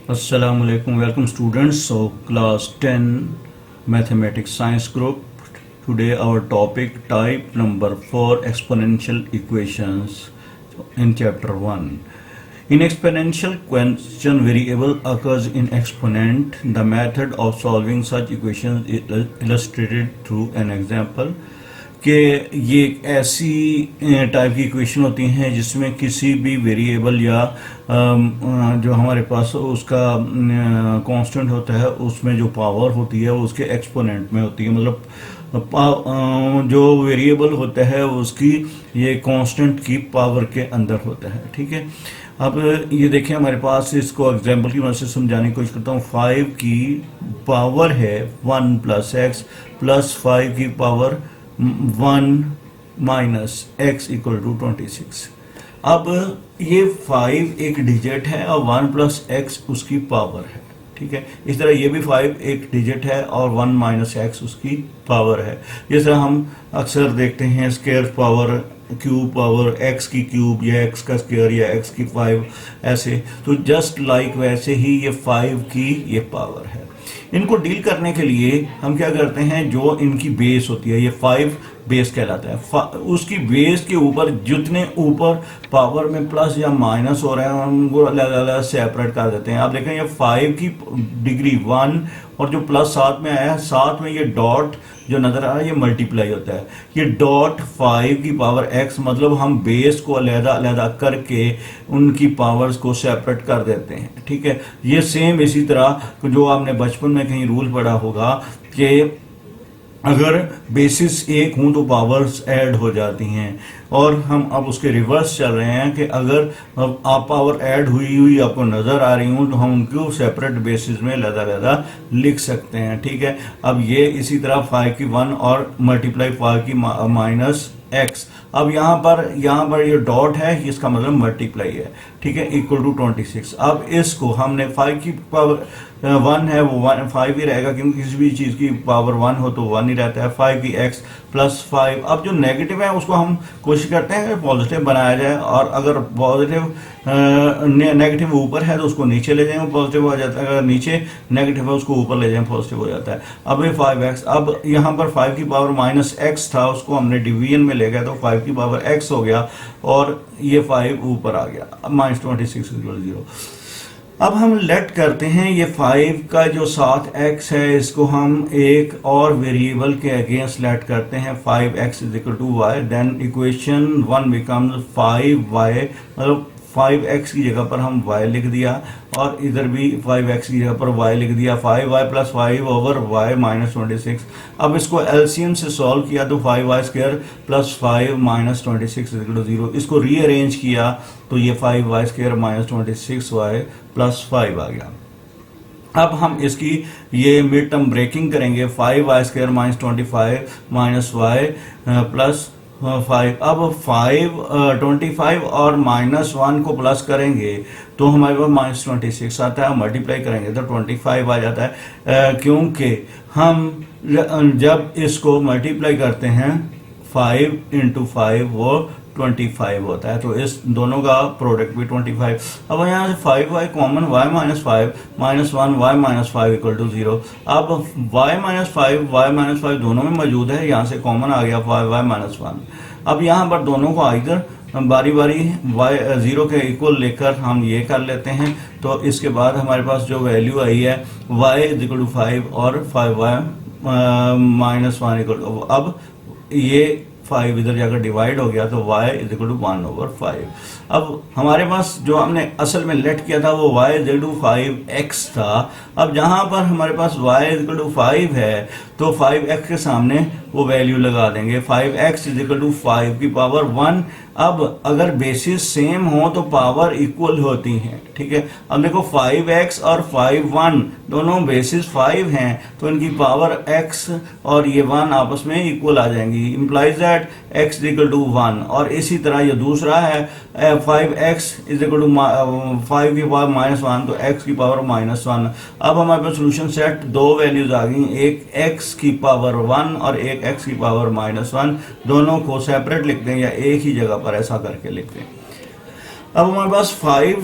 Assalamualaikum. Welcome students. So class 10 mathematics science group. Today our topic type number 4 exponential equations in chapter 1. In exponential question variable occurs in exponent. The method of solving such equations is illustrated through an example. कि ये एक ऐसी type की equation होती हैं जिसमें किसी भी वेरिएबल या जो हमारे पास उसका कांस्टेंट होता है उसमें जो पावर होती है उसके एक्सपोनेंट में होती है। मतलब जो वेरिएबल होता है उसकी ये कांस्टेंट की पावर के अंदर होता है। ठीक है, अब ये देखें हमारे पास, इसको एग्जांपल की मदद से समझाने की कोशिश करता हूँ। 5 की पावर है 1 प्लस एक्स प्लस 5 की power 1 minus x equal to 26। अब ये 5 एक डिजिट है और 1 प्लस एक्स उसकी पावर है। ठीक है, इस तरह ये भी 5 एक डिजिट है और 1 माइनस एक्स उसकी पावर है। जिस तरह हम अक्सर देखते हैं square power, cube power, x की क्यूब या एक्स का स्क्वायर या एक्स की 5, ऐसे। तो जस्ट लाइक वैसे ही ये 5 की ये पावर है। इनको डील करने के लिए हम क्या करते हैं, जो इनकी बेस होती है, ये 5 बेस कहलाता है। उसकी बेस के ऊपर जितने ऊपर पावर में प्लस या माइनस हो रहे हैं उनको अलग अलग सेपरेट कर देते हैं। आप देखें ये 5 की डिग्री 1 और जो प्लस साथ में आया है, साथ में ये डॉट जो नजर आ रहा है ये मल्टीप्लाई होता है। ये डॉट 5 की पावर x, मतलब हम बेस को अलग अलग करके उनकी पावर्स को सेपरेट कर देते हैं। ठीक है, ये सेम इसी तरह जो आपने बचपन में कहीं रूल पढ़ा होगा कि अगर बेसिस एक हूं तो पावर्स ऐड हो जाती हैं, और हम अब उसके रिवर्स चल रहे हैं कि अगर आप पावर ऐड हुई आपको नज़र आ रही हूं तो हम उनको सेपरेट बेसिस में अलग लिख सकते हैं। ठीक है, अब ये इसी तरह 5 की 1 और मल्टीप्लाई 5 की माइनस एक्स। अब यहाँ पर ये डॉट है, इसका मतलब मल्टीप्लाई है। ठीक है, इक्वल टू 26। अब इसको हमने 5 की पावर 1 है वो 5 ही रहेगा, क्योंकि किसी भी चीज़ की पावर 1 हो तो 1 ही रहता है। 5 की x प्लस 5। अब जो नेगेटिव है उसको हम कोशिश करते हैं कि पॉजिटिव बनाया जाए, और अगर पॉजिटिव नेगेटिव ऊपर है तो उसको नीचे ले जाएं, पॉजिटिव हो जाता है। अगर नीचे नेगेटिव है उसको ऊपर ले जाएं, पॉजिटिव हो जाता है। अब ये 5x, अब यहाँ पर 5 की पावर माइनस एक्स था, उसको हमने डिवीजन में ले गया तो 5 की पावर x हो गया और ये 5 ऊपर आ गया। अब माइनस 26 इक्वल 0। अब हम लेट करते हैं ये 5 का जो साथ x है इसको हम एक और वेरिएबल के अगेंस्ट लेट करते हैं, 5x is equal to y। Then equation 1 becomes 5y, मतलब 5x की जगह पर हम y लिख दिया और इधर भी 5x की जगह पर y लिख दिया। 5y plus 5 over y minus 26। अब इसको एलसीएम से सॉल्व किया तो 5y square plus 5 minus 26 equal to 0। इसको रीअरेंज किया तो ये 5y square minus 26y plus 5 आ गया। अब हम इसकी ये मिड टर्म ब्रेकिंग करेंगे, 5y square minus 25 minus y plus 5। अब 25 और माइनस 1 को प्लस करेंगे तो हमारे पास माइनस 26 आता है। मल्टीप्लाई करेंगे तो 25 आ जाता है, क्योंकि हम जब इसको मल्टीप्लाई करते हैं 5 इंटू 5 वो 25 होता है, तो इस दोनों का प्रोडक्ट भी 25। अब यहाँ से 5y common, y minus 5 minus 1 y minus 5 equal to 0। अब y माइनस 5 दोनों में मौजूद है, यहाँ से कॉमन आ गया 5y माइनस 1। अब यहाँ पर दोनों को इधर बारी बारी y 0 के इक्वल लेकर हम ये कर लेते हैं, तो इसके बाद हमारे पास जो वैल्यू आई है y इज इक्वल टू 5 और 5y माइनस 1 इक्वल टू, अब ये 5 इधर जाकर डिवाइड हो गया तो y is equal to 1 over 5। अब हमारे पास जो हमने असल में लेट किया था वो y is equal to 5x था। अब जहां पर हमारे पास y इज इक्वल टू 5 है तो 5x के सामने वो वैल्यू लगा देंगे, 5x इज इक्वल टू 5 की पावर 1। अब अगर बेसिस सेम हो तो पावर इक्वल होती हैं। ठीक है, अब देखो 5x और 5 दोनों बेसिस 5 हैं तो इनकी पावर x और ये 1 आपस में इक्वल आ जाएंगी, implies that x is equal to 1। और इसी तरह ये दूसरा है 5x इज इक्वल टू 5 की पावर माइनस 1 तो x की पावर माइनस 1। अब हमारे पास सोल्यूशन सेट दो वैल्यूज आ गई, एक x की पावर 1 और एक x की पावर माइनस 1। दोनों को सेपरेट लिखते हैं या एक ही जगह पर ऐसा करके लिखते हैं। अब हमारे पास 5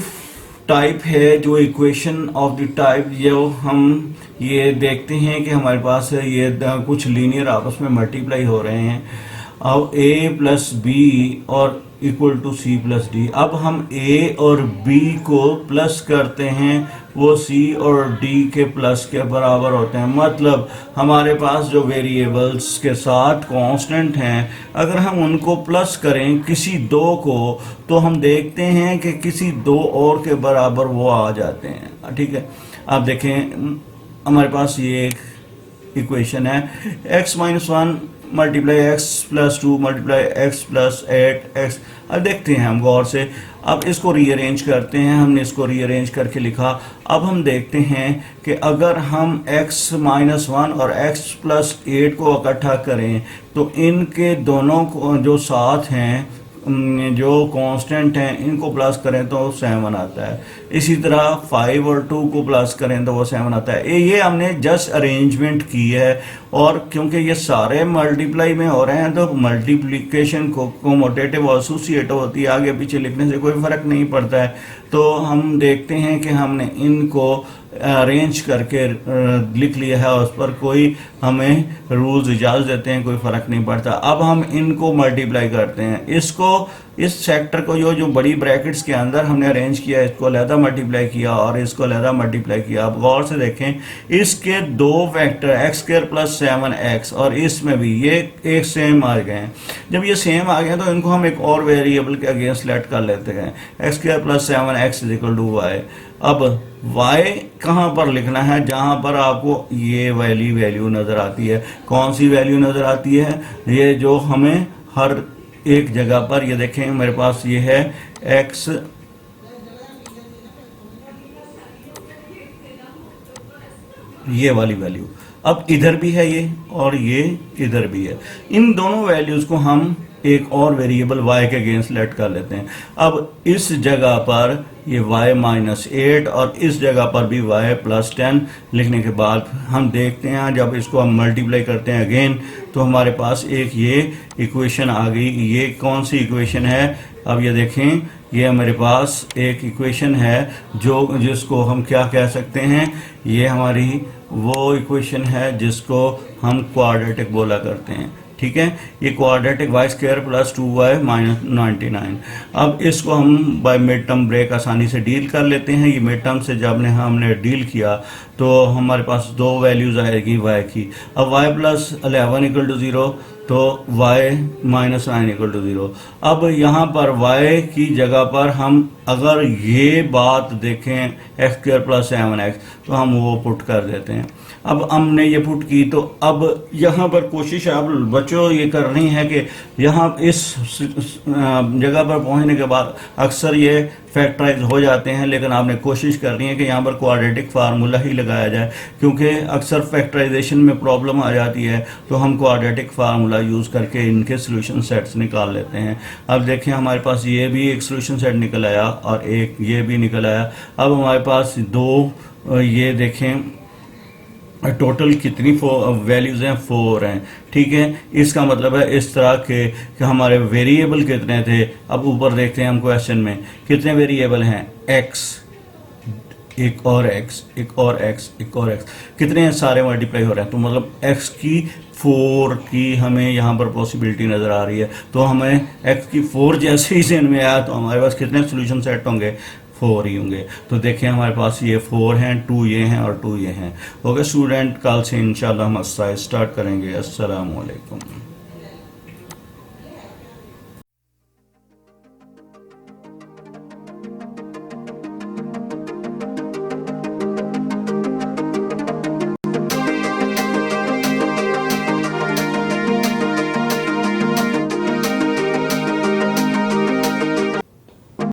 टाइप है, जो इक्वेशन ऑफ द टाइप, जो हम ये देखते हैं कि हमारे पास ये कुछ लीनियर आपस में मल्टीप्लाई हो रहे हैं। अब a प्लस बी और equal to c plus d. अब हम a और b को प्लस करते हैं, वो c और d के प्लस के बराबर होते हैं। मतलब हमारे पास जो वेरिएबल्स के साथ कांस्टेंट हैं, अगर हम उनको प्लस करें किसी दो को, तो हम देखते हैं कि किसी दो और के बराबर वो आ जाते हैं। ठीक है, आप देखें हमारे पास ये एक इक्वेशन है, x minus 1 multiply x plus 2 multiply x plus 8x। अब देखते हैं हम गौर से, अब इसको रीअरेंज करते हैं। हमने इसको रीअरेंज करके लिखा। अब हम देखते हैं कि अगर हम x माइनस 1 और x प्लस 8 को इकट्ठा करें, तो इनके दोनों को जो साथ हैं, जो कांस्टेंट हैं, इनको प्लस करें तो 7 आता है। इसी तरह 5 और 2 को प्लस करें तो वो 7 आता है। ये हमने जस्ट अरेंजमेंट की है, और क्योंकि ये सारे मल्टीप्लाई में हो रहे हैं तो मल्टीप्लिकेशन को कोमोटेटिव और एसोसिएटिव होती है, आगे पीछे लिखने से कोई फर्क नहीं पड़ता है। तो हम देखते हैं कि हमने इनको अरेंज करके लिख लिया है, उस पर कोई हमें रूल्स इजाज़त देते हैं, कोई फ़र्क नहीं पड़ता। अब हम इनको मल्टीप्लाई करते हैं, इसको इस सेक्टर को जो बड़ी ब्रैकेट्स के अंदर हमने अरेंज किया, इसको अलहदा मल्टीप्लाई किया और इसको अलहदा मल्टीप्लाई किया। अब गौर से देखें, इसके दो vector x square plus 7x और इसमें भी ये एक सेम आ गए हैं। जब ये सेम आ गए तो इनको हम एक और वेरिएबल के अगेंस्ट लेट कर लेते हैं, x square plus 7x is equal to y. अब y कहाँ पर लिखना है? जहाँ पर आपको ये वाली वैल्यू नज़र आती है। कौन सी वैल्यू नज़र आती है? ये जो हमें हर एक जगह पर, ये देखें मेरे पास ये है x, ये वाली वैल्यू। अब इधर भी है ये और ये इधर भी है। इन दोनों वैल्यूज़ को हम एक और वेरिएबल y के अगेंस्ट लेट कर लेते हैं। अब इस जगह पर ये y माइनस 8 और इस जगह पर भी y प्लस 10 लिखने के बाद हम देखते हैं, जब इसको हम मल्टीप्लाई करते हैं अगेन, तो हमारे पास एक ये इक्वेशन आ गई। ये कौन सी इक्वेशन है? अब ये देखें, ये हमारे पास एक इक्वेशन है जिसको हम क्या कह सकते हैं, ये हमारी वो इक्वेशन है जिसको हम क्वाड्रेटिक बोला करते हैं। ठीक है, ये quadratic y square plus 2y minus 99। अब इसको हम बाय मिड टर्म ब्रेक आसानी से डील कर लेते हैं। ये मिड टर्म से जब हमने डील किया तो हमारे पास दो वैल्यूज आएगी y की। अब y प्लस 11 इक्वल टू 0, तो y माइनस 9 इक्वल टू 0। अब यहाँ पर y की जगह पर हम अगर ये बात देखें एक्स स्क्वायर प्लस 7x, तो हम वो पुट कर देते हैं। अब हमने ये पुट की, तो अब यहाँ पर कोशिश आप बच्चों ये करनी है कि यहाँ इस जगह पर पहुँचने के बाद अक्सर ये फैक्टराइज हो जाते हैं, लेकिन आपने कोशिश करनी है कि यहाँ पर क्वाड्रेटिक फार्मूला ही लगाया जाए, क्योंकि अक्सर फैक्टराइजेशन में प्रॉब्लम आ जाती है। तो हम क्वाड्रेटिक फार्मूला यूज़ करके इनके सोल्यूशन सेट्स निकाल लेते हैं। अब देखें, हमारे पास ये भी एक सोल्यूशन सेट निकल आया और एक ये भी निकल आया। अब हमारे पास दो, ये देखें टोटल कितनी वैल्यूज़ हैं? 4 हैं। ठीक है, इसका मतलब है इस तरह के कि हमारे वेरिएबल कितने थे। अब ऊपर देखते हैं हम क्वेश्चन में कितने वेरिएबल हैं, x, एक और x, एक और x, एक और x, कितने हैं? सारे मल्टीप्लाई हो रहे हैं। तो मतलब x की 4 की हमें यहाँ पर पॉसिबिलिटी नज़र आ रही है। तो हमें x की 4 जैसे ही ज़हन में आया, तो हमारे पास कितने सोल्यूशन सेट होंगे? 4 ही होंगे। तो देखिए हमारे पास ये 4 हैं, 2 ये हैं और 2 ये हैं। ओके स्टूडेंट, कल से इंशाल्लाह हम एक्सरसाइज स्टार्ट करेंगे। अस्सलाम वालेकुम।